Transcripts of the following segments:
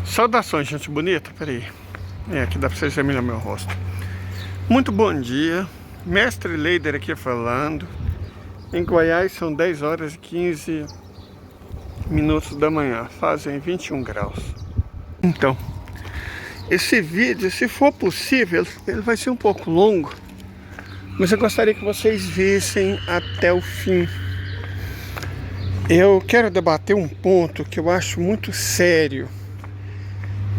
Saudações, gente bonita. Peraí, aqui dá pra vocês verem melhor meu rosto. Muito bom dia, Mestre Leider aqui falando. Em Goiás são 10 horas e 15 minutos da manhã, fazem 21 graus. Então, esse vídeo, se for possível, ele vai ser um pouco longo, mas eu gostaria que vocês vissem até o fim. Eu quero debater um ponto que eu acho muito sério,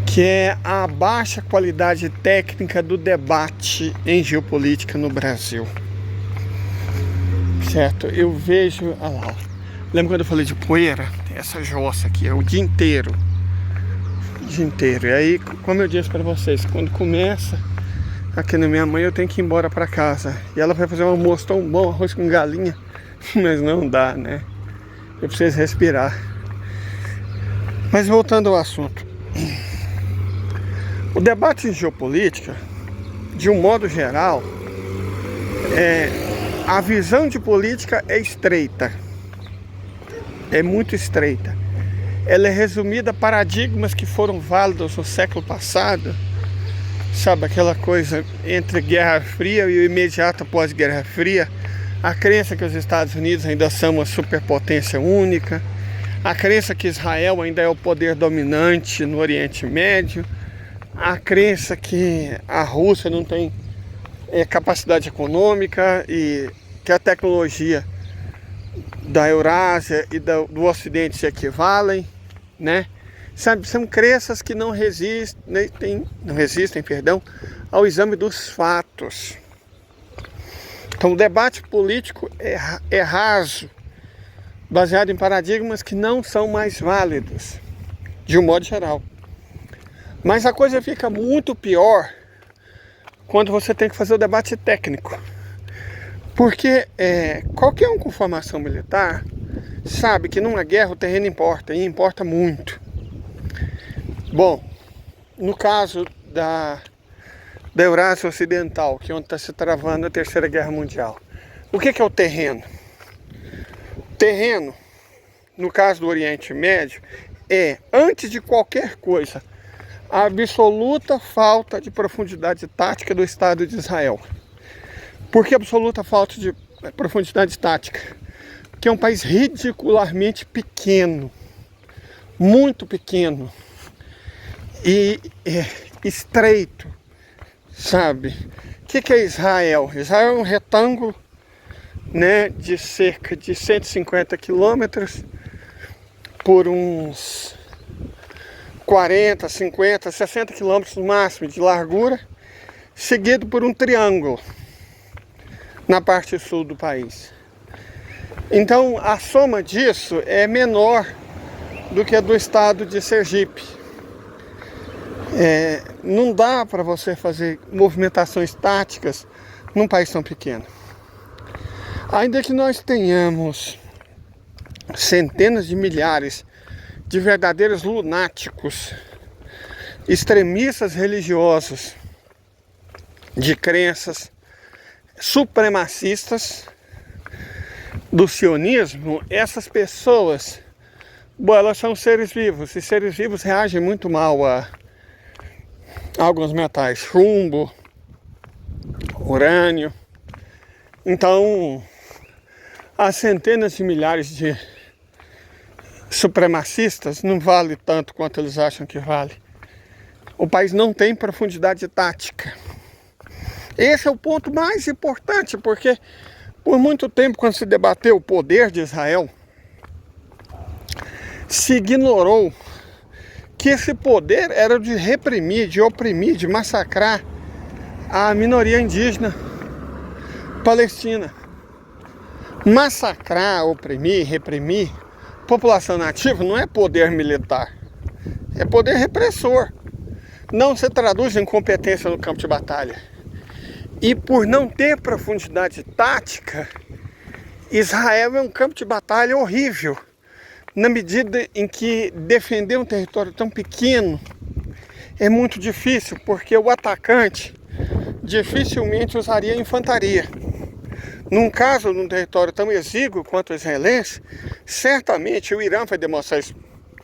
que é a baixa qualidade técnica do debate em geopolítica no Brasil. Certo? Eu vejo... Olha lá, lembra quando eu falei de poeira? Essa jossa aqui é o dia inteiro. O dia inteiro. E aí, como eu disse para vocês, quando começa aqui na minha mãe, eu tenho que ir embora para casa. E ela vai fazer um almoço tão bom, arroz com galinha, mas não dá, né? Eu preciso respirar. Mas voltando ao assunto. O debate em geopolítica, de um modo geral, a visão de política é estreita. É muito estreita. Ela é resumida a paradigmas que foram válidos no século passado. Sabe, aquela coisa entre Guerra Fria e o imediato pós-Guerra Fria. A crença que os Estados Unidos ainda são uma superpotência única. A crença que Israel ainda é o poder dominante no Oriente Médio. A crença que a Rússia não tem capacidade econômica e que a tecnologia da Eurásia e do Ocidente se equivalem, né? Sabe, são crenças que não resistem, ao exame dos fatos. Então o debate político é raso, baseado em paradigmas que não são mais válidos, de um modo geral. Mas a coisa fica muito pior quando você tem que fazer o debate técnico. Porque qualquer um com formação militar sabe que numa guerra o terreno importa, e importa muito. Bom, no caso da Eurásia Ocidental, que é onde está se travando a Terceira Guerra Mundial, o que é o terreno? O terreno, no caso do Oriente Médio, antes de qualquer coisa, a absoluta falta de profundidade tática do Estado de Israel. Por que absoluta falta de profundidade tática? Porque é um país ridicularmente pequeno, muito pequeno e estreito, sabe? O que é Israel? Israel é um retângulo, né, de cerca de 150 quilômetros por uns 40, 50, 60 quilômetros no máximo de largura, seguido por um triângulo na parte sul do país. Então a soma disso é menor do que a do estado de Sergipe. Não dá para você fazer movimentações táticas num país tão pequeno. Ainda que nós tenhamos centenas de milhares de verdadeiros lunáticos, extremistas religiosos, de crenças supremacistas do sionismo, essas pessoas, elas são seres vivos, e seres vivos reagem muito mal a alguns metais, chumbo, urânio. Então, há centenas de milhares de supremacistas não vale tanto quanto eles acham que vale. O país não tem profundidade tática. Esse é o ponto mais importante, porque por muito tempo, quando se debateu o poder de Israel, se ignorou que esse poder era de reprimir, de oprimir, de massacrar a minoria indígena palestina. Massacrar, oprimir, reprimir população nativa não é poder militar, é poder repressor. Não se traduz em competência no campo de batalha. E por não ter profundidade tática, Israel é um campo de batalha horrível, na medida em que defender um território tão pequeno é muito difícil, porque o atacante dificilmente usaria infantaria. Num caso, num território tão exíguo quanto o israelense, certamente o Irã vai demonstrar isso,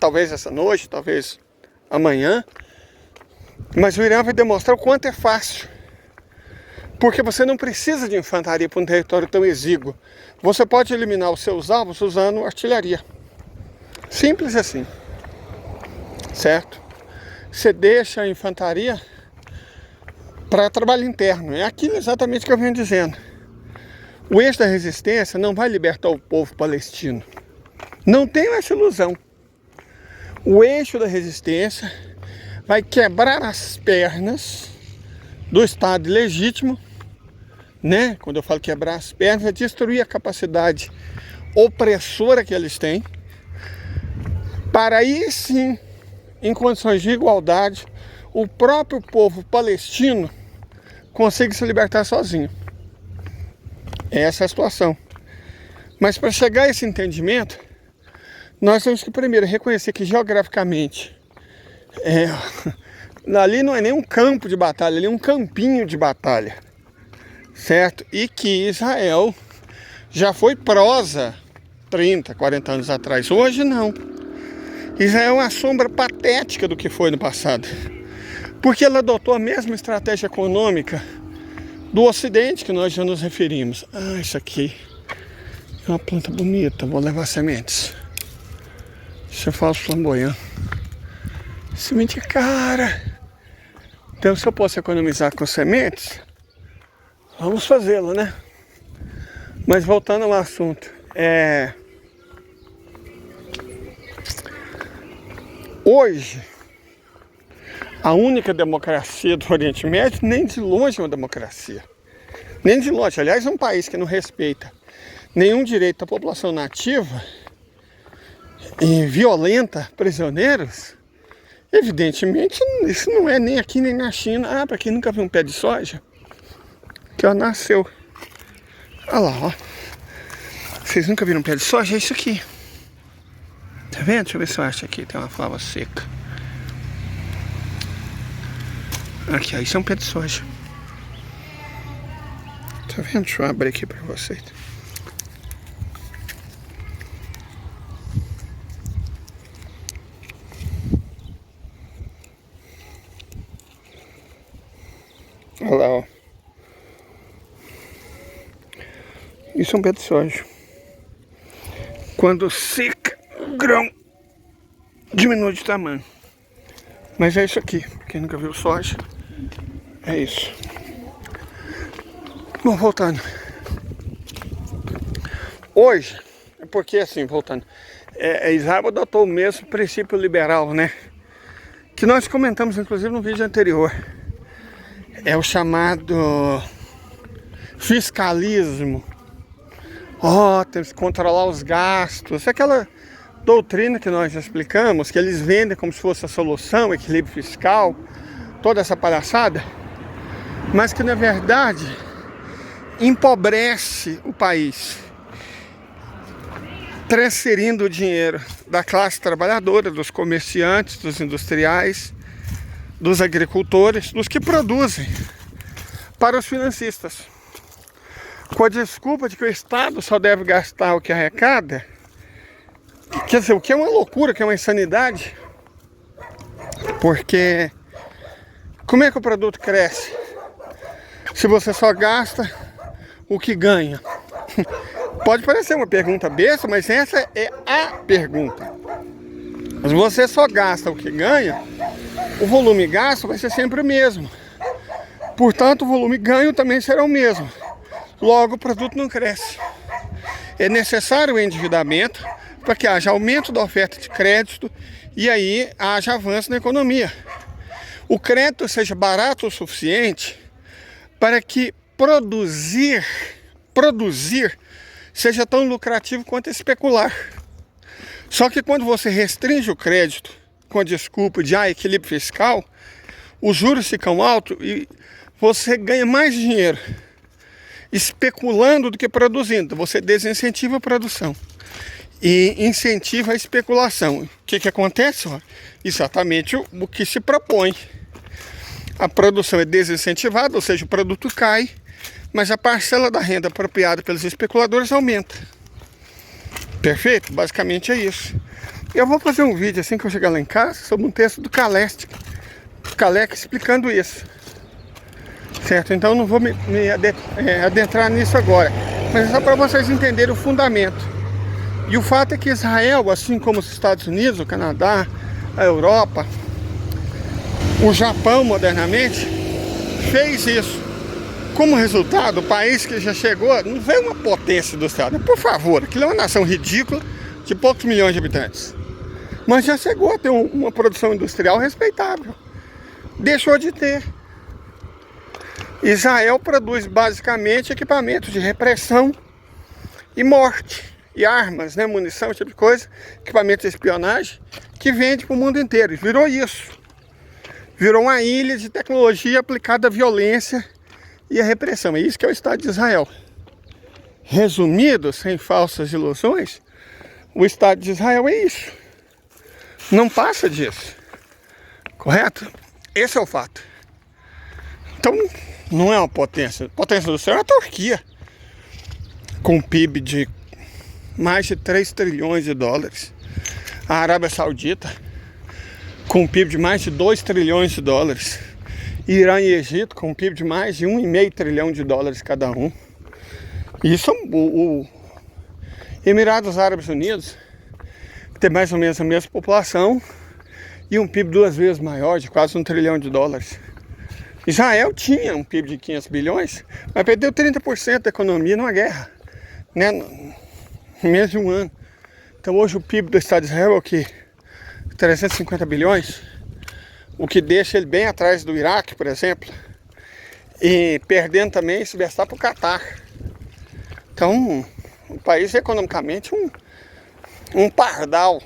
talvez essa noite, talvez amanhã, mas o Irã vai demonstrar o quanto é fácil. Porque você não precisa de infantaria para um território tão exíguo. Você pode eliminar os seus alvos usando artilharia. Simples assim. Certo? Você deixa a infantaria para trabalho interno. É aquilo exatamente que eu venho dizendo. O eixo da resistência não vai libertar o povo palestino. Não tenho essa ilusão. O eixo da resistência vai quebrar as pernas do Estado ilegítimo, né? Quando eu falo quebrar as pernas, é destruir a capacidade opressora que eles têm, para aí sim, em condições de igualdade, o próprio povo palestino consiga se libertar sozinho. Essa é a situação. Mas para chegar a esse entendimento, nós temos que primeiro reconhecer que geograficamente ali não é nem um campo de batalha, ali é um campinho de batalha, certo? E que Israel já foi prosa 30, 40 anos atrás. Hoje não. Israel é uma sombra patética do que foi no passado, porque ela adotou a mesma estratégia econômica do Ocidente que nós já nos referimos. Ah, isso aqui é uma planta bonita, vou levar sementes. Isso é falso flamboyant. Semente cara. Então, se eu posso economizar com sementes, vamos fazê-lo, né? Mas voltando ao assunto, hoje, a única democracia do Oriente Médio, nem de longe é uma democracia. Nem de longe. Aliás, é um país que não respeita nenhum direito da população nativa e violenta prisioneiros. Evidentemente, isso não é nem aqui nem na China. Ah, para quem nunca viu um pé de soja, que ó, nasceu. Olha lá, ó. Vocês nunca viram um pé de soja? É isso aqui. Tá vendo? Deixa eu ver se eu acho aqui. Tem uma flava seca. Aqui, ó. Isso é um pé de soja. Tá vendo? Deixa eu abrir aqui para vocês. Olha lá, ó. Isso é um pé de soja. Quando seca, o grão diminui de tamanho. Mas é isso aqui. Quem nunca viu soja, é isso. Bom, voltando. Hoje, é porque assim, voltando, Israel adotou o mesmo princípio liberal, né? Que nós comentamos, inclusive, no vídeo anterior. É o chamado fiscalismo. Temos que controlar os gastos. Aquela doutrina que nós já explicamos, que eles vendem como se fosse a solução, equilíbrio fiscal, toda essa palhaçada, mas que na verdade empobrece o país, transferindo o dinheiro da classe trabalhadora, dos comerciantes, dos industriais, dos agricultores, dos que produzem, para os financistas, com a desculpa de que o Estado só deve gastar o que arrecada. Quer dizer, o que é uma loucura, que é uma insanidade, porque como é que o produto cresce se você só gasta o que ganha? Pode parecer uma pergunta besta, mas essa é a pergunta. Se você só gasta o que ganha, o volume gasto vai ser sempre o mesmo. Portanto, o volume ganho também será o mesmo. Logo, o produto não cresce. É necessário o endividamento para que haja aumento da oferta de crédito e aí haja avanço na economia. O crédito seja barato o suficiente para que produzir seja tão lucrativo quanto especular. Só que quando você restringe o crédito com a desculpa de equilíbrio fiscal, os juros ficam altos e você ganha mais dinheiro especulando do que produzindo. Você desincentiva a produção e incentiva a especulação. O que acontece? Exatamente o que se propõe. A produção é desincentivada, ou seja, o produto cai, mas a parcela da renda apropriada pelos especuladores aumenta. Perfeito? Basicamente é isso. Eu vou fazer um vídeo assim que eu chegar lá em casa sobre um texto do Kalecki explicando isso. Certo? Então eu não vou me adentrar nisso agora, mas é só para vocês entenderem o fundamento. E o fato é que Israel, assim como os Estados Unidos, o Canadá, a Europa, o Japão modernamente, fez isso. Como resultado, o país que já chegou, não veio uma potência industrial. Por favor, aquilo é uma nação ridícula de poucos milhões de habitantes. Mas já chegou a ter uma produção industrial respeitável. Deixou de ter. Israel produz basicamente equipamentos de repressão e morte. E armas, né, munição, esse tipo de coisa. Equipamentos de espionagem que vende para o mundo inteiro. E virou isso. Virou uma ilha de tecnologia aplicada à violência e à repressão. É isso que é o Estado de Israel. Resumido, sem falsas ilusões, o Estado de Israel é isso. Não passa disso. Correto? Esse é o fato. Então, não é uma potência. A potência do céu é a Turquia. Com um PIB de mais de 3 trilhões de dólares. A Arábia Saudita, com um PIB de mais de 2 trilhões de dólares. Irã e Egito, com um PIB de mais de 1,5 trilhão de dólares cada um. Isso, o Emirados Árabes Unidos, que tem mais ou menos a mesma população, e um PIB 2 vezes maior, de quase 1 trilhão de dólares. Israel tinha um PIB de 500 bilhões, mas perdeu 30% da economia numa guerra, né, no menos de um ano. Então hoje o PIB do Estado de Israel é o quê? 350 bilhões, o que deixa ele bem atrás do Iraque, por exemplo, e perdendo também se bestar para o Catar. Então o país é economicamente um pardal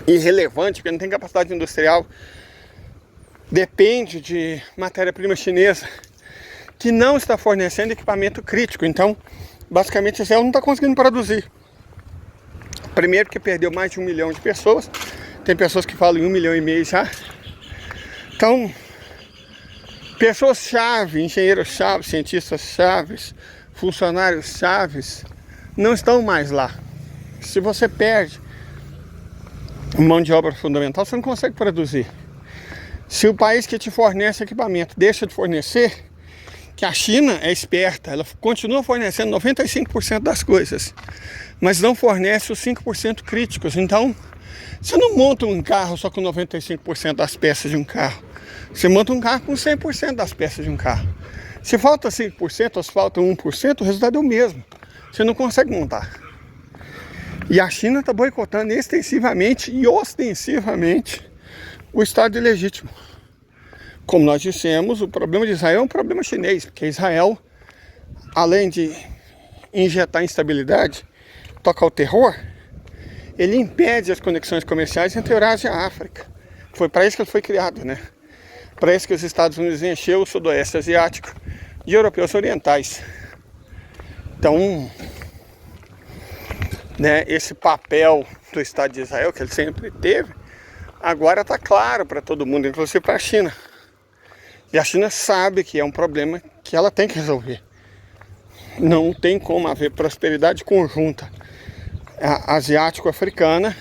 irrelevante, que não tem capacidade industrial, depende de matéria-prima chinesa, que não está fornecendo equipamento crítico. Então basicamente Israel não está conseguindo produzir. Primeiro porque perdeu mais de 1 milhão de pessoas. Tem pessoas que falam em 1,5 milhão já. Então, pessoas-chave, engenheiros-chave, cientistas-chaves, funcionários-chaves, não estão mais lá. Se você perde mão de obra fundamental, você não consegue produzir. Se o país que te fornece equipamento deixa de fornecer, que a China é esperta, ela continua fornecendo 95% das coisas, mas não fornece os 5% críticos. Então, você não monta um carro só com 95% das peças de um carro. Você monta um carro com 100% das peças de um carro. Se falta 5% ou se falta 1%, o resultado é o mesmo. Você não consegue montar. E a China está boicotando extensivamente e ostensivamente o Estado ilegítimo. Como nós dissemos, o problema de Israel é um problema chinês, porque Israel, além de injetar instabilidade, tocar o terror, ele impede as conexões comerciais entre Eurásia e a África. Foi para isso que ele foi criado, né? Para isso que os Estados Unidos encheu o sudoeste asiático de europeus orientais. Então, né, esse papel do Estado de Israel, que ele sempre teve, agora está claro para todo mundo, inclusive para a China. E a China sabe que é um problema que ela tem que resolver. Não tem como haver prosperidade conjunta asiático-africana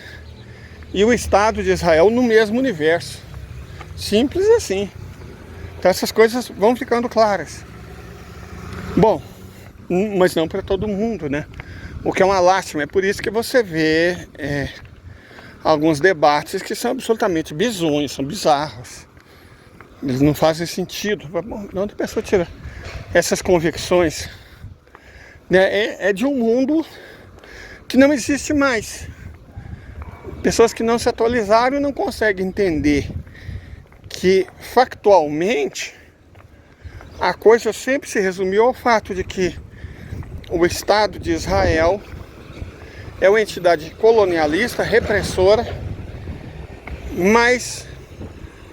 e o Estado de Israel no mesmo universo. Simples assim. Então essas coisas vão ficando claras. Bom, mas não para todo mundo, né? O que é uma lástima. É por isso que você vê alguns debates que são absolutamente bizonhos, são bizarros. Eles não fazem sentido. De onde a pessoa tira essas convicções? É de um mundo que não existe mais. Pessoas que não se atualizaram e não conseguem entender que, factualmente, a coisa sempre se resumiu ao fato de que o Estado de Israel é uma entidade colonialista, repressora, mas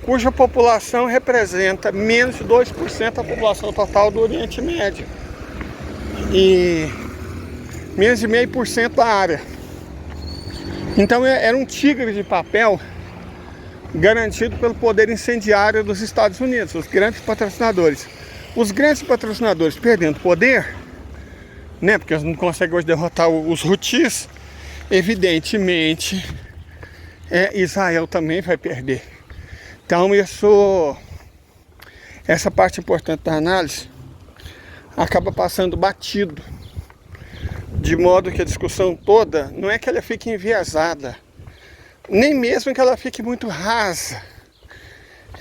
cuja população representa menos de 2% da população total do Oriente Médio e menos de 0,5% da área. Então era um tigre de papel garantido pelo poder incendiário dos Estados Unidos, os grandes patrocinadores. Os grandes patrocinadores perdendo poder, né? Porque eles não conseguem hoje derrotar os Houthis, evidentemente, Israel também vai perder. Então essa parte importante da análise acaba passando batido, de modo que a discussão toda não é que ela fique enviesada, nem mesmo que ela fique muito rasa.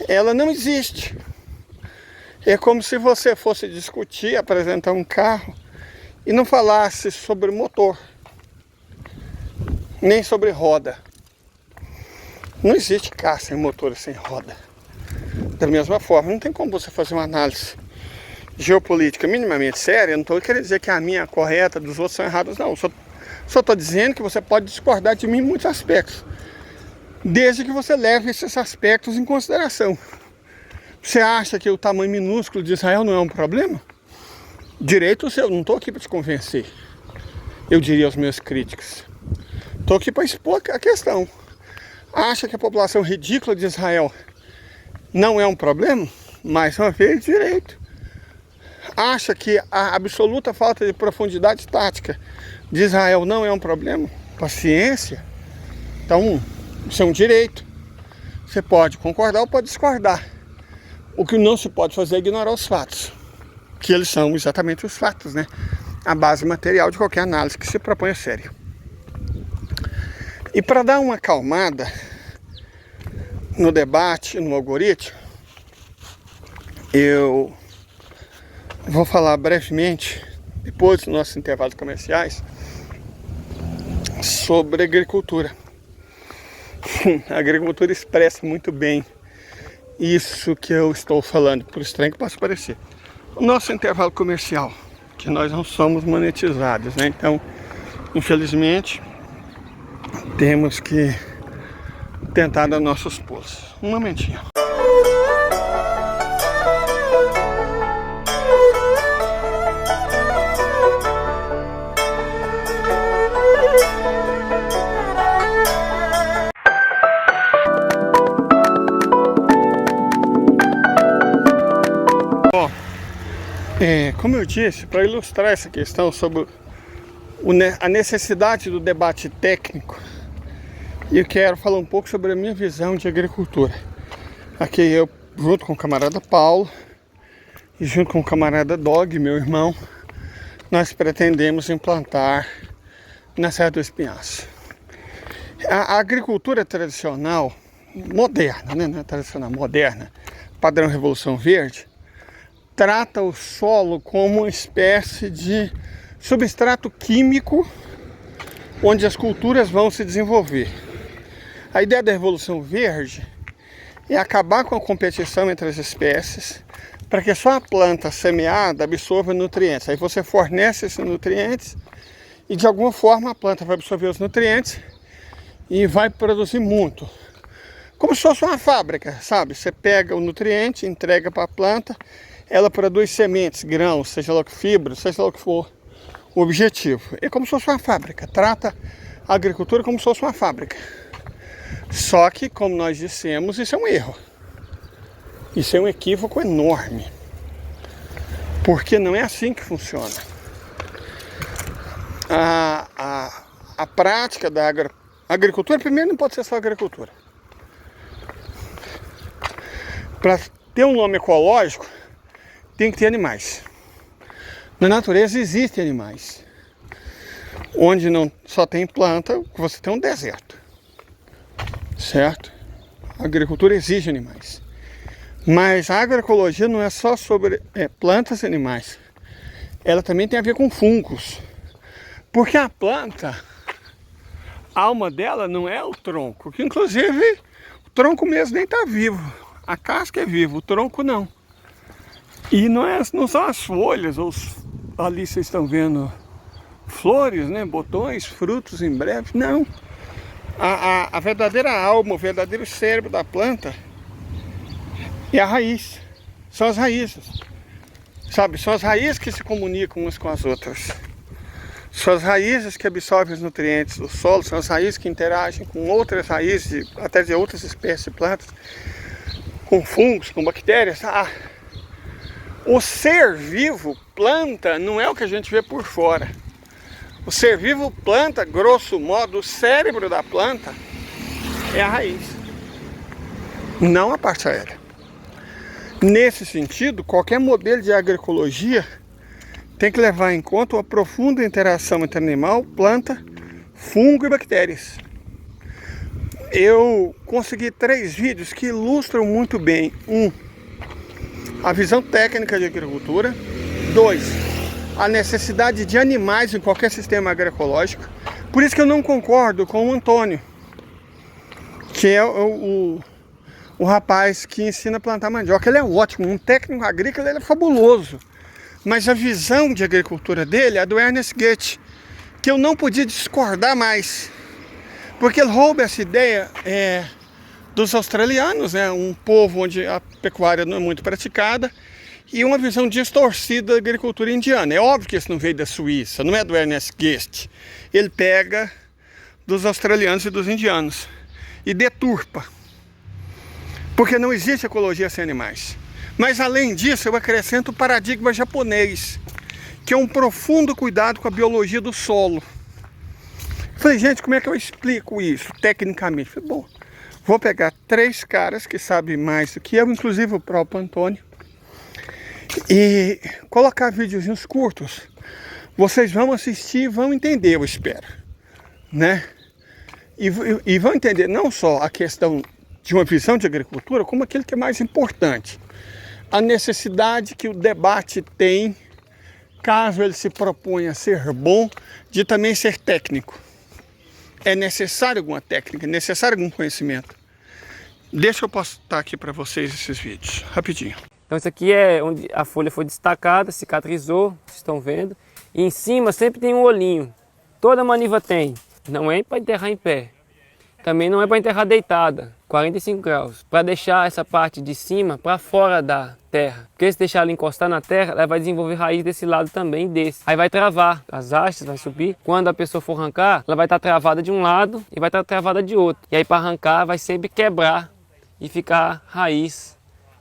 Ela não existe. É como se você fosse discutir, apresentar um carro e não falasse sobre motor, nem sobre roda. Não existe carro sem motor e sem roda. Da mesma forma, não tem como você fazer uma análise geopolítica minimamente séria. Eu não estou querendo dizer que a minha é correta, dos outros são errados, não. Só estou dizendo que você pode discordar de mim em muitos aspectos, desde que você leve esses aspectos em consideração. Você acha que o tamanho minúsculo de Israel não é um problema? Direito seu, não estou aqui para te convencer. Eu diria aos meus críticos. Estou aqui para expor a questão. Acha que a população ridícula de Israel não é um problema? Mais uma vez, direito. Acha que a absoluta falta de profundidade tática de Israel não é um problema? Paciência. Então, isso é um direito. Você pode concordar ou pode discordar. O que não se pode fazer é ignorar os fatos, que eles são exatamente os fatos, né? A base material de qualquer análise que se propõe a sério. E para dar uma acalmada no debate, no algoritmo, eu vou falar brevemente, depois dos nossos intervalos comerciais, sobre agricultura. A agricultura expressa muito bem isso que eu estou falando, por estranho que possa parecer. O nosso intervalo comercial, que nós não somos monetizados, né? Então, infelizmente, temos que tentar dar nossos pulos. Um momentinho. Como eu disse, para ilustrar essa questão sobre a necessidade do debate técnico, eu quero falar um pouco sobre a minha visão de agricultura. Aqui eu, junto com o camarada Paulo e junto com o camarada Dog, meu irmão, nós pretendemos implantar na Serra do Espinhaço. A agricultura tradicional, moderna, né? Não é tradicional, moderna, padrão Revolução Verde, trata o solo como uma espécie de substrato químico onde as culturas vão se desenvolver. A ideia da Revolução Verde é acabar com a competição entre as espécies para que só a planta semeada absorva nutrientes. Aí você fornece esses nutrientes e de alguma forma a planta vai absorver os nutrientes e vai produzir muito. Como se fosse uma fábrica, sabe? Você pega o nutriente, entrega para a planta, ela produz sementes, grãos, seja lá o que fibra, seja lá o que for o objetivo. É como se fosse uma fábrica, trata a agricultura como se fosse uma fábrica. Só que, como nós dissemos, isso é um erro. Isso é um equívoco enorme. Porque não é assim que funciona. A prática da agricultura, primeiro, não pode ser só agricultura. Para ter um nome ecológico, tem que ter animais. Na natureza existem animais. Onde não só tem planta, você tem um deserto. Certo? A agricultura exige animais. Mas a agroecologia não é só sobre plantas e animais. Ela também tem a ver com fungos. Porque a planta, a alma dela não é o tronco. Que inclusive o tronco mesmo nem está vivo. A casca é viva, o tronco não. E não são as folhas, ali vocês estão vendo flores, né? Botões, frutos em breve. Não. A verdadeira alma, o verdadeiro cérebro da planta é a raiz. São as raízes. Sabe? São as raízes que se comunicam umas com as outras. São as raízes que absorvem os nutrientes do solo, são as raízes que interagem com outras raízes, até de outras espécies de plantas, com fungos, com bactérias. O ser vivo, planta, não é o que a gente vê por fora. O ser vivo, planta, grosso modo, o cérebro da planta é a raiz, não a parte aérea. Nesse sentido, qualquer modelo de agroecologia tem que levar em conta a profunda interação entre animal, planta, fungo e bactérias. Eu consegui 3 vídeos que ilustram muito bem: 1, a visão técnica de agricultura; 2, a necessidade de animais em qualquer sistema agroecológico. Por isso que eu não concordo com o Antônio, que é o rapaz que ensina a plantar mandioca. Ele é ótimo, um técnico agrícola, ele é fabuloso. Mas a visão de agricultura dele é a do Ernest Goethe, que eu não podia discordar mais. Porque ele rouba essa ideia dos australianos, né? Um povo onde a pecuária não é muito praticada, e uma visão distorcida da agricultura indiana. É óbvio que isso não veio da Suíça, não é do Ernest Goethe. Ele pega dos australianos e dos indianos e deturpa, porque não existe ecologia sem animais. Mas além disso, eu acrescento o paradigma japonês, que é um profundo cuidado com a biologia do solo. Falei, gente, como é que eu explico isso tecnicamente? Falei, bom, vou pegar 3 caras que sabem mais do que eu, inclusive o próprio Antônio, e colocar videozinhos curtos. Vocês vão assistir e vão entender, eu espero, né? E vão entender não só a questão de uma visão de agricultura, como aquilo que é mais importante: a necessidade que o debate tem, caso ele se proponha a ser bom, de também ser técnico. É necessário alguma técnica, é necessário algum conhecimento. Deixa eu postar aqui para vocês esses vídeos, rapidinho. Então isso aqui é onde a folha foi destacada, cicatrizou, vocês estão vendo. E em cima sempre tem um olhinho. Toda maniva tem. Não é para enterrar em pé. Também não é para enterrar deitada, 45 graus. Para deixar essa parte de cima para fora da terra. Porque se deixar ela encostar na terra, ela vai desenvolver raiz desse lado também e desse. Aí vai travar, as hastes vai subir. Quando a pessoa for arrancar, ela vai estar travada de um lado e vai estar travada de outro. E aí para arrancar vai sempre quebrar e ficar raiz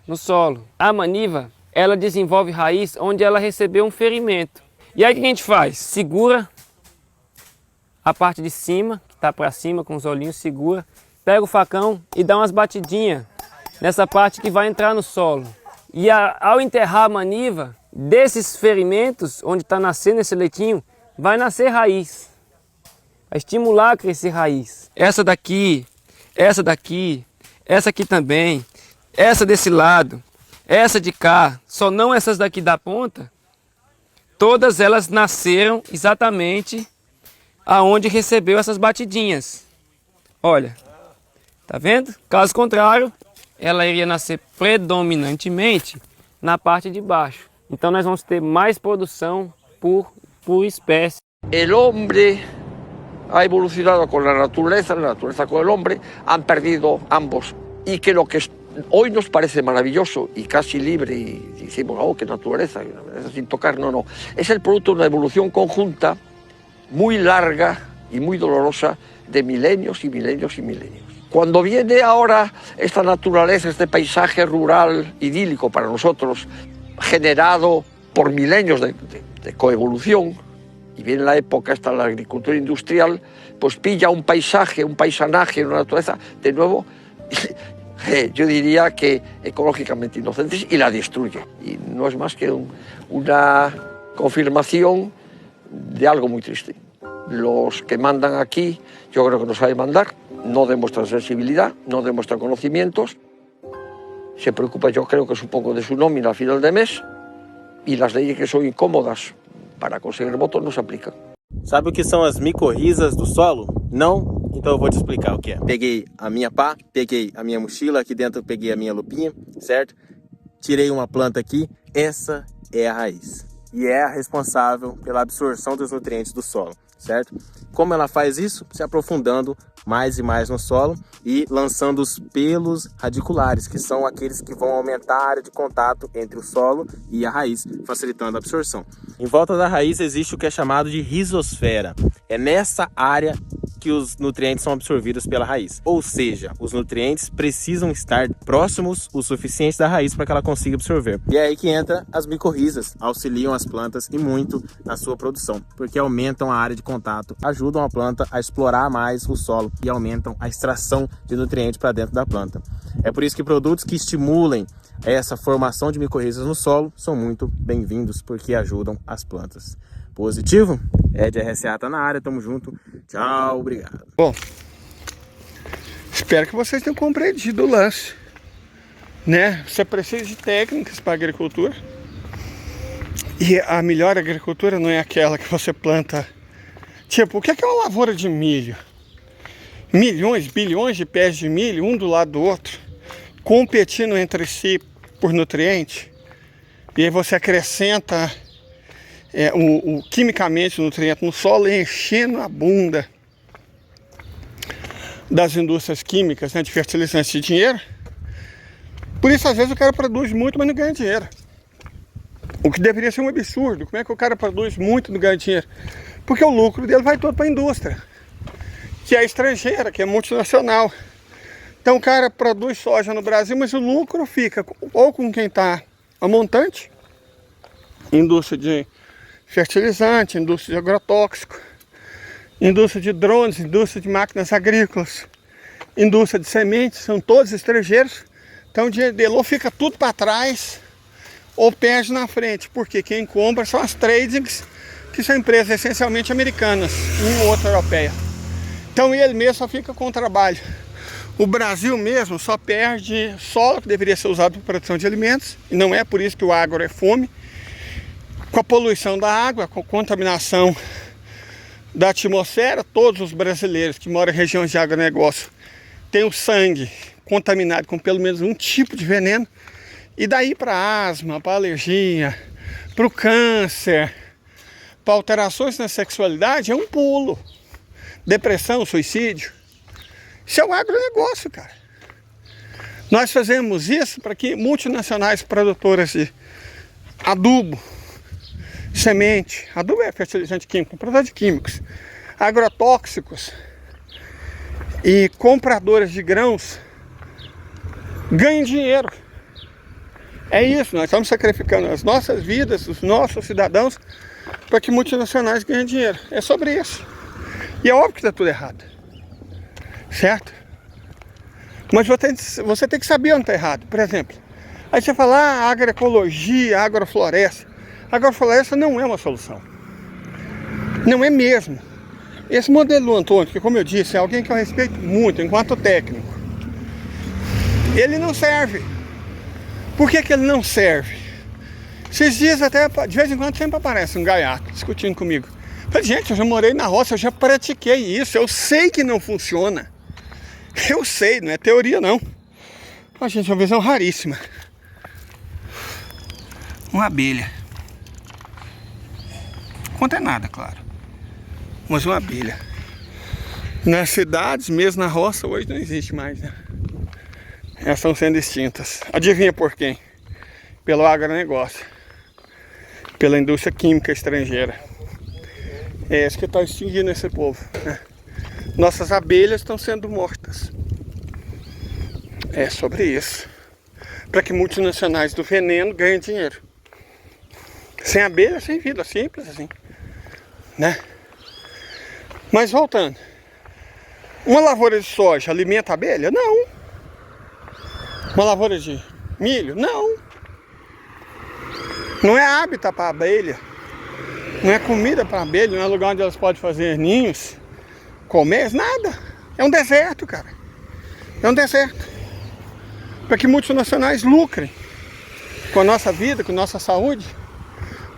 no solo. A maniva, ela desenvolve raiz onde ela recebeu um ferimento. E aí o que a gente faz? Segura a parte de cima, que está para cima com os olhinhos, segura, pega o facão e dá umas batidinhas nessa parte que vai entrar no solo. E ao enterrar a maniva, desses ferimentos, onde está nascendo esse leitinho, vai nascer raiz. Vai estimular a crescer raiz. Essa daqui, essa aqui também, essa desse lado, essa de cá, só não essas daqui da ponta, todas elas nasceram exatamente aonde recebeu essas batidinhas. Olha, tá vendo? Caso contrário, ela iria nascer predominantemente na parte de baixo. Então nós vamos ter mais produção por espécie. El hombre ha evolucionado con la naturaleza con el hombre, han perdido ambos. Y que lo que hoy nos parece maravilloso y casi libre, y decimos, oh, qué naturaleza sin tocar, no. Es el producto de una evolución conjunta muy larga y muy dolorosa de milenios y milenios y milenios. Cuando viene ahora esta naturaleza, este paisaje rural idílico para nosotros, generado por milenios de coevolución, y viene la época esta, la agricultura industrial, pues pilla un paisaje, un paisanaje, una naturaleza, de nuevo, yo diría que ecológicamente inocentes, y la destruye. Y no es más que una confirmación de algo muy triste. Los que mandan aquí, yo creo que no saben mandar, no demuestran sensibilidad, no demuestran conocimientos, se preocupa, yo creo que supongo, de su nómina al final de mes, y las leyes que son incómodas para conseguir votos não se aplicam. Sabe o que são as micorrizas do solo? Não? Então eu vou te explicar o que é. Peguei a minha pá, peguei a minha mochila, aqui dentro eu peguei a minha lupinha, certo? Tirei uma planta aqui, essa é a raiz. E é a responsável pela absorção dos nutrientes do solo, certo? Como ela faz isso? Se aprofundando mais e mais no solo e lançando os pelos radiculares, que são aqueles que vão aumentar a área de contato entre o solo e a raiz, facilitando a absorção. Em volta da raiz existe o que é chamado de rizosfera. É nessa área que os nutrientes são absorvidos pela raiz. Ou seja, os nutrientes precisam estar próximos o suficiente da raiz para que ela consiga absorver. E é aí que entra as micorrizas, auxiliam as plantas e muito na sua produção, porque aumentam a área de contato, ajudam a planta a explorar mais o solo e aumentam a extração de nutrientes para dentro da planta. É por isso que produtos que estimulem essa formação de micorrizas no solo são muito bem-vindos, porque ajudam as plantas. Positivo? Ed RSA tá na área, tamo junto. Tchau, obrigado. Bom, espero que vocês tenham compreendido o lance, né? Você precisa de técnicas para agricultura. E a melhor agricultura não é aquela que você planta. Tipo, o que é uma lavoura de milho? Milhões, bilhões de pés de milho, um do lado do outro, competindo entre si por nutriente. E aí você acrescenta quimicamente o nutriente no solo, enchendo a bunda das indústrias químicas, né, de fertilizantes de dinheiro. Por isso, às vezes, o cara produz muito, mas não ganha dinheiro. O que deveria ser um absurdo. Como é que o cara produz muito e não ganha dinheiro? Porque o lucro dele vai todo para a indústria, que é estrangeira, que é multinacional. Então o cara produz soja no Brasil, mas o lucro fica ou com quem está a montante, indústria de fertilizante, indústria de agrotóxico, indústria de drones, indústria de máquinas agrícolas, indústria de sementes, são todos estrangeiros. Então o dinheiro dele ou fica tudo para trás ou perde na frente, porque quem compra são as tradings, que são empresas essencialmente americanas, uma ou outra europeia. Então ele mesmo só fica com o trabalho. O Brasil mesmo só perde solo que deveria ser usado para produção de alimentos, e não é por isso que o agro é fome, com a poluição da água, com a contaminação da atmosfera. Todos os brasileiros que moram em regiões de agronegócio têm o sangue contaminado com pelo menos um tipo de veneno, e daí para asma, para alergia, para o câncer, para alterações na sexualidade é um pulo. Depressão, suicídio. Isso é o agronegócio, cara. Nós fazemos isso para que multinacionais produtoras de adubo, semente, adubo é fertilizante químico, produtor de químicos, agrotóxicos e compradoras de grãos ganhem dinheiro. É isso, nós estamos sacrificando as nossas vidas, os nossos cidadãos, para que multinacionais ganhem dinheiro. É sobre isso. E é óbvio que está tudo errado, certo? Mas você tem que saber onde está errado. Por exemplo, aí você fala agroecologia, agrofloresta. Agrofloresta não é uma solução. Não é mesmo. Esse modelo do Antônio, que como eu disse, é alguém que eu respeito muito enquanto técnico, ele não serve. Por que ele não serve? Esses dias até, de vez em quando, sempre aparece um gaiato discutindo comigo. Falei, gente, eu já morei na roça, eu já pratiquei isso, eu sei que não funciona. Eu sei, não é teoria não. Ó, gente, uma visão raríssima. Uma abelha. Não conta nada, claro. Mas uma abelha. Nas cidades, mesmo na roça, hoje não existe mais, né? Elas estão sendo extintas. Adivinha por quem? Pelo agronegócio. Pela indústria química estrangeira. É isso que está extinguindo esse povo, né? Nossas abelhas estão sendo mortas. É sobre isso. Para que multinacionais do veneno ganhem dinheiro. Sem abelha, sem vida, simples assim, né? Mas voltando. Uma lavoura de soja alimenta a abelha? Não. Uma lavoura de milho? Não. Não é hábitat para a abelha. Não é comida para a abelha, não é lugar onde elas podem fazer ninhos, comer, nada. É um deserto, cara. É um deserto. Para que multinacionais lucrem com a nossa vida, com a nossa saúde,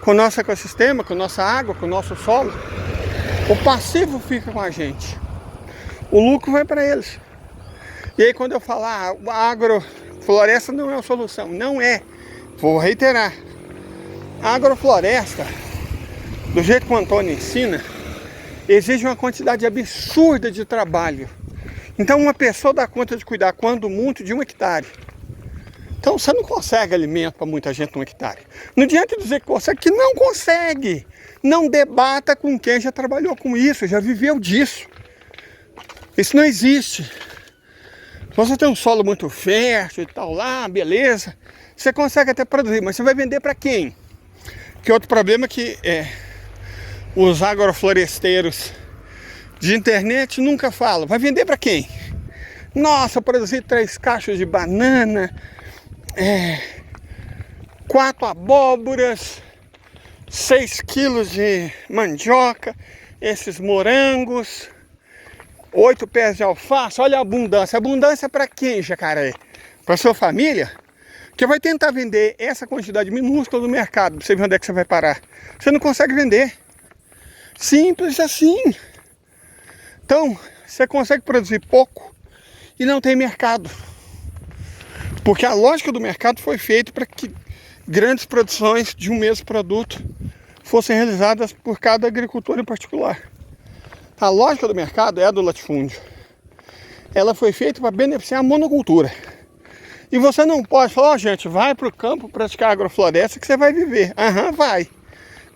com o nosso ecossistema, com a nossa água, com o nosso solo. O passivo fica com a gente. O lucro vai para eles. E aí quando eu falar, a agrofloresta não é a solução. Não é. Vou reiterar. A agrofloresta, do jeito que o Antônio ensina, exige uma quantidade absurda de trabalho. Então uma pessoa dá conta de cuidar, quando muito, de 1 hectare. Então você não consegue alimento para muita gente num hectare. Não adianta dizer que consegue, que não consegue. Não debata com quem já trabalhou com isso, já viveu disso. Isso não existe. Você tem um solo muito fértil e tal lá, beleza. Você consegue até produzir, mas você vai vender para quem? Que outro problema é que os agrofloresteiros de internet nunca falam. Vai vender para quem? Nossa, eu produzi 3 caixas de banana, 4 abóboras, 6 quilos de mandioca, esses morangos, 8 pés de alface. Olha a abundância. Abundância para quem, jacaré? Para sua família? Que vai tentar vender essa quantidade minúscula no mercado. Pra você ver onde é que você vai parar. Você não consegue vender. Simples assim. Então, você consegue produzir pouco e não tem mercado. Porque a lógica do mercado foi feita para que grandes produções de um mesmo produto fossem realizadas por cada agricultor em particular. A lógica do mercado é a do latifúndio. Ela foi feita para beneficiar a monocultura. E você não pode falar, ó, gente, vai para o campo praticar agrofloresta que você vai viver. Aham, vai.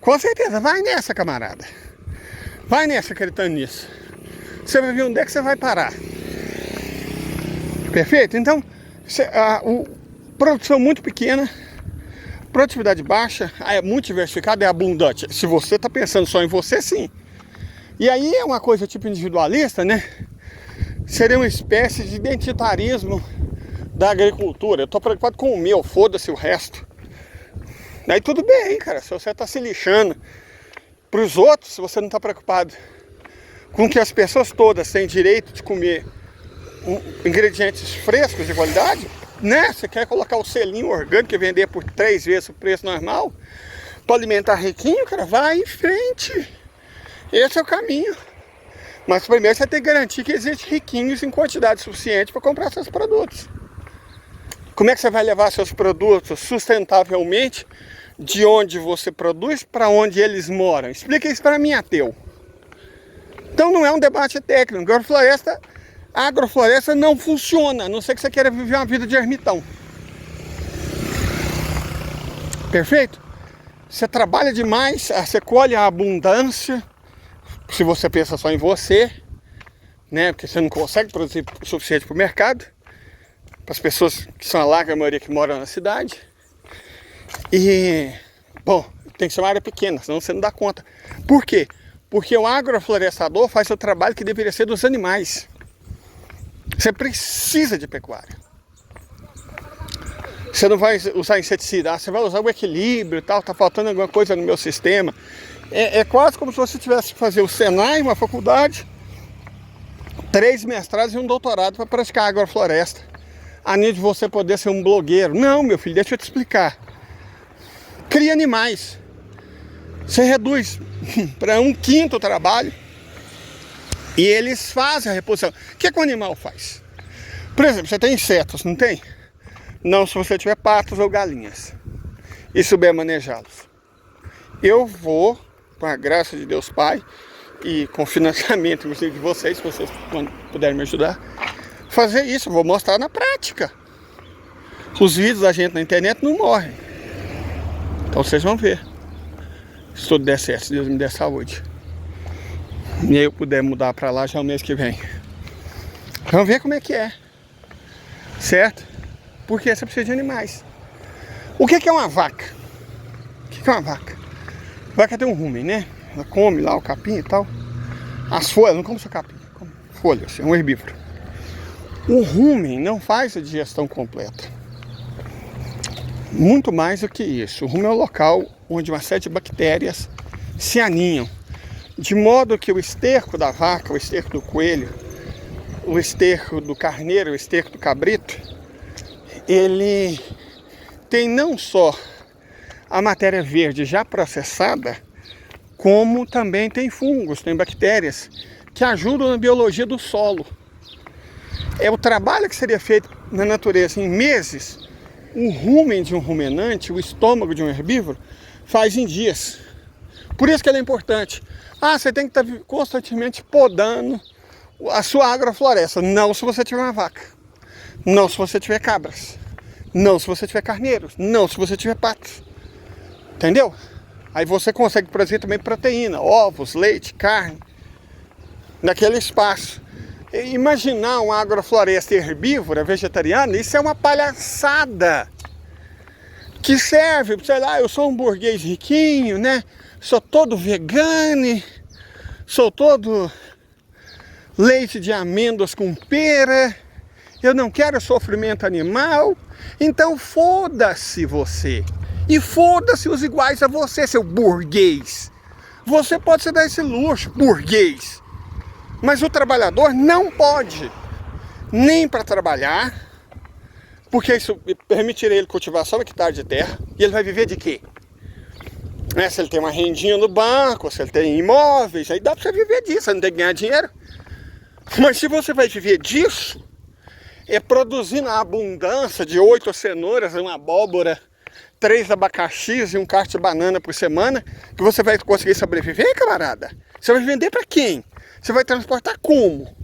Com certeza, vai nessa, camarada. Vai nessa, acreditando nisso. Você vai ver onde é que você vai parar. Perfeito? Então, produção muito pequena, produtividade baixa, é muito diversificada, é abundante. Se você está pensando só em você, sim. E aí é uma coisa tipo individualista, né? Seria uma espécie de identitarismo da agricultura. Eu tô preocupado com o meu, foda-se o resto. Aí tudo bem, cara, se você tá se lixando pros outros, se você não tá preocupado com que as pessoas todas têm direito de comer ingredientes frescos de qualidade, né? Você quer colocar o selinho orgânico e vender por 3 vezes o preço normal para alimentar riquinho, cara, vai em frente. Esse é o caminho. Mas primeiro você tem que garantir que existem riquinhos em quantidade suficiente para comprar seus produtos. Como é que você vai levar seus produtos sustentavelmente de onde você produz para onde eles moram? Explica isso para mim, ateu. Então não é um debate técnico. A agrofloresta não funciona, a não ser que você queira viver uma vida de ermitão. Perfeito? Você trabalha demais, você colhe a abundância, se você pensa só em você, né? Porque você não consegue produzir o suficiente para o mercado, para as pessoas que são a larga maioria que moram na cidade. E, bom, tem que ser uma área pequena, senão você não dá conta. Por quê? Porque o agroflorestador faz o trabalho que deveria ser dos animais. Você precisa de pecuária. Você não vai usar inseticida, você vai usar o equilíbrio e tal, tá faltando alguma coisa no meu sistema. É quase como se você tivesse que fazer o Senai, uma faculdade, 3 mestrados e um doutorado para praticar agrofloresta. A nível de você poder ser um blogueiro. Não, meu filho, deixa eu te explicar. Cria animais. Você reduz para 1/5 o trabalho e eles fazem a reposição. O que o animal faz? Por exemplo, você tem insetos, não tem? Não, se você tiver patos ou galinhas e souber manejá-los. Eu vou, com a graça de Deus Pai e com financiamento de vocês, se vocês puderem me ajudar, fazer isso. Eu vou mostrar na prática. Os vídeos da gente na internet não morrem. Então vocês vão ver. Se tudo der certo, se Deus me der saúde. E eu puder mudar para lá já o mês que vem. Vamos ver como é que é. Certo? Porque você precisa de animais. O que é uma vaca? O que é uma vaca? A vaca tem um rumen, né? Ela come lá o capim e tal. As folhas, não come só capim, come folhas, é um herbívoro. O rumen não faz a digestão completa. Muito mais do que isso. O rumen é o local onde uma série de bactérias se aninham. De modo que o esterco da vaca, o esterco do coelho, o esterco do carneiro, o esterco do cabrito, ele tem não só a matéria verde já processada, como também tem fungos, tem bactérias que ajudam na biologia do solo. É o trabalho que seria feito na natureza em meses. O rumen de um ruminante, o estômago de um herbívoro, faz em dias. Por isso que ele é importante. Você tem que estar constantemente podando a sua agrofloresta. Não se você tiver uma vaca. Não se você tiver cabras. Não se você tiver carneiros. Não se você tiver patos. Entendeu? Aí você consegue produzir também proteína, ovos, leite, carne, naquele espaço. Imaginar uma agrofloresta herbívora, vegetariana, isso é uma palhaçada. Que serve, sei lá, eu sou um burguês riquinho, né? Sou todo vegano, sou todo leite de amêndoas com pera, eu não quero sofrimento animal, então foda-se você. E foda-se os iguais a você, seu burguês. Você pode se dar esse luxo, burguês. Mas o trabalhador não pode, nem para trabalhar, porque isso permitiria ele cultivar só um hectare de terra, e ele vai viver de quê? Se ele tem uma rendinha no banco, se ele tem imóveis, aí dá para você viver disso, você não tem que ganhar dinheiro. Mas se você vai viver disso, é produzindo a abundância de 8 cenouras, uma abóbora, 3 abacaxis e um cacho de banana por semana, que você vai conseguir sobreviver, camarada? Você vai vender para quem? Você vai transportar como?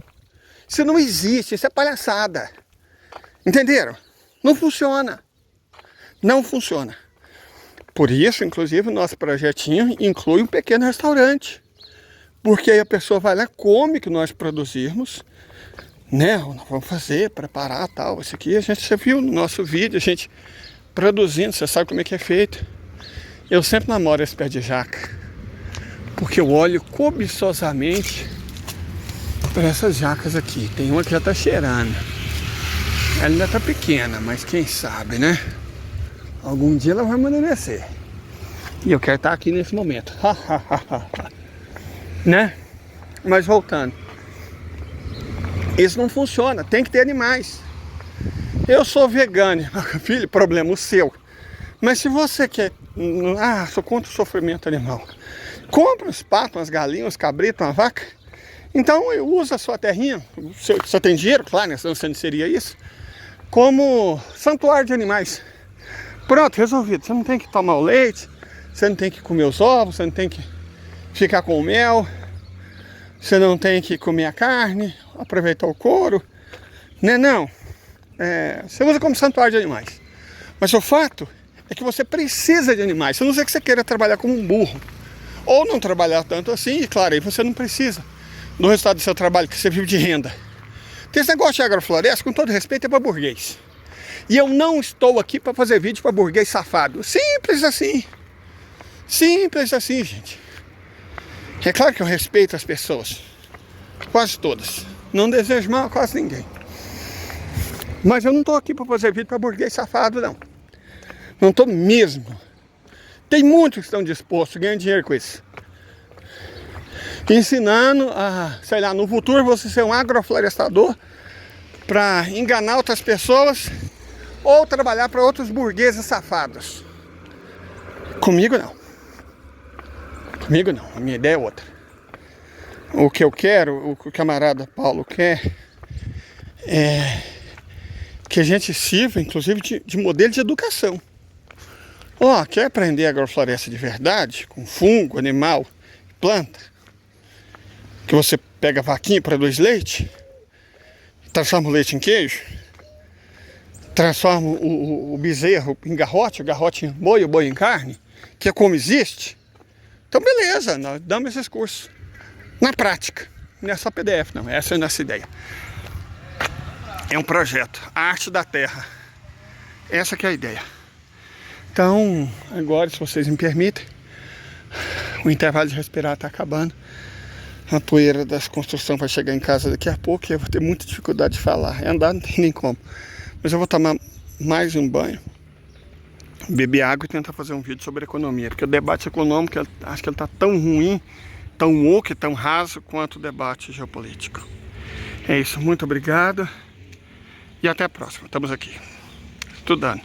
Isso não existe, isso é palhaçada. Entenderam? Não funciona. Não funciona. Por isso, inclusive, o nosso projetinho inclui um pequeno restaurante. Porque aí a pessoa vai lá, come o que nós produzirmos, né? Nós vamos fazer, preparar tal. Isso aqui você viu no nosso vídeo, a gente produzindo, você sabe como é que é feito. Eu sempre namoro esse pé de jaca, porque eu olho cobiçosamente para essas jacas aqui. Tem uma que já está cheirando. Ela ainda está pequena, mas quem sabe, né? Algum dia ela vai amadurecer. E eu quero estar aqui nesse momento. Né? Mas voltando. Isso não funciona, tem que ter animais. Eu sou vegano, filho, problema seu. Mas se você quer... sou contra o sofrimento animal. Compra uns patos, umas galinhas, uns cabritos, uma vaca. Então usa a sua terrinha, você tem dinheiro, claro, né? Senão você não seria isso, como santuário de animais. Pronto, resolvido. Você não tem que tomar o leite, você não tem que comer os ovos, você não tem que ficar com o mel, você não tem que comer a carne, aproveitar o couro, né? Não. Você usa como santuário de animais. Mas o fato é que você precisa de animais. A não ser que você queira trabalhar como um burro, ou não trabalhar tanto assim, e claro, aí você não precisa do resultado do seu trabalho, que você vive de renda. Tem esse negócio de agrofloresta, com todo respeito, é para burguês. E eu não estou aqui para fazer vídeo para burguês safado. Simples assim. Simples assim, gente. É claro que eu respeito as pessoas. Quase todas. Não desejo mal a quase ninguém. Mas eu não estou aqui para fazer vídeo para burguês safado, não. Não estou mesmo. Tem muitos que estão dispostos a ganhar dinheiro com isso. Ensinando a, sei lá, no futuro você ser um agroflorestador para enganar outras pessoas ou trabalhar para outros burgueses safados. Comigo não. Comigo não. A minha ideia é outra. O que eu quero, o que o camarada Paulo quer, é que a gente sirva, inclusive, de modelo de educação. Quer aprender agrofloresta de verdade, com fungo, animal, planta? Que você pega a vaquinha, produz leite, transforma o leite em queijo, transforma o bezerro em garrote, o garrote em boi, o boi em carne, que é como existe. Então beleza, nós damos esses cursos na prática, não é só PDF não, essa é a nossa ideia. É um projeto, a arte da terra, essa que é a ideia. Então, agora, se vocês me permitem, o intervalo de respirar está acabando. A poeira das construções vai chegar em casa daqui a pouco e eu vou ter muita dificuldade de falar. Andar não tem nem como. Mas eu vou tomar mais um banho, beber água e tentar fazer um vídeo sobre economia. Porque o debate econômico, acho que ele está tão ruim, tão oco e tão raso quanto o debate geopolítico. É isso, muito obrigado. E até a próxima. Estamos aqui, estudando.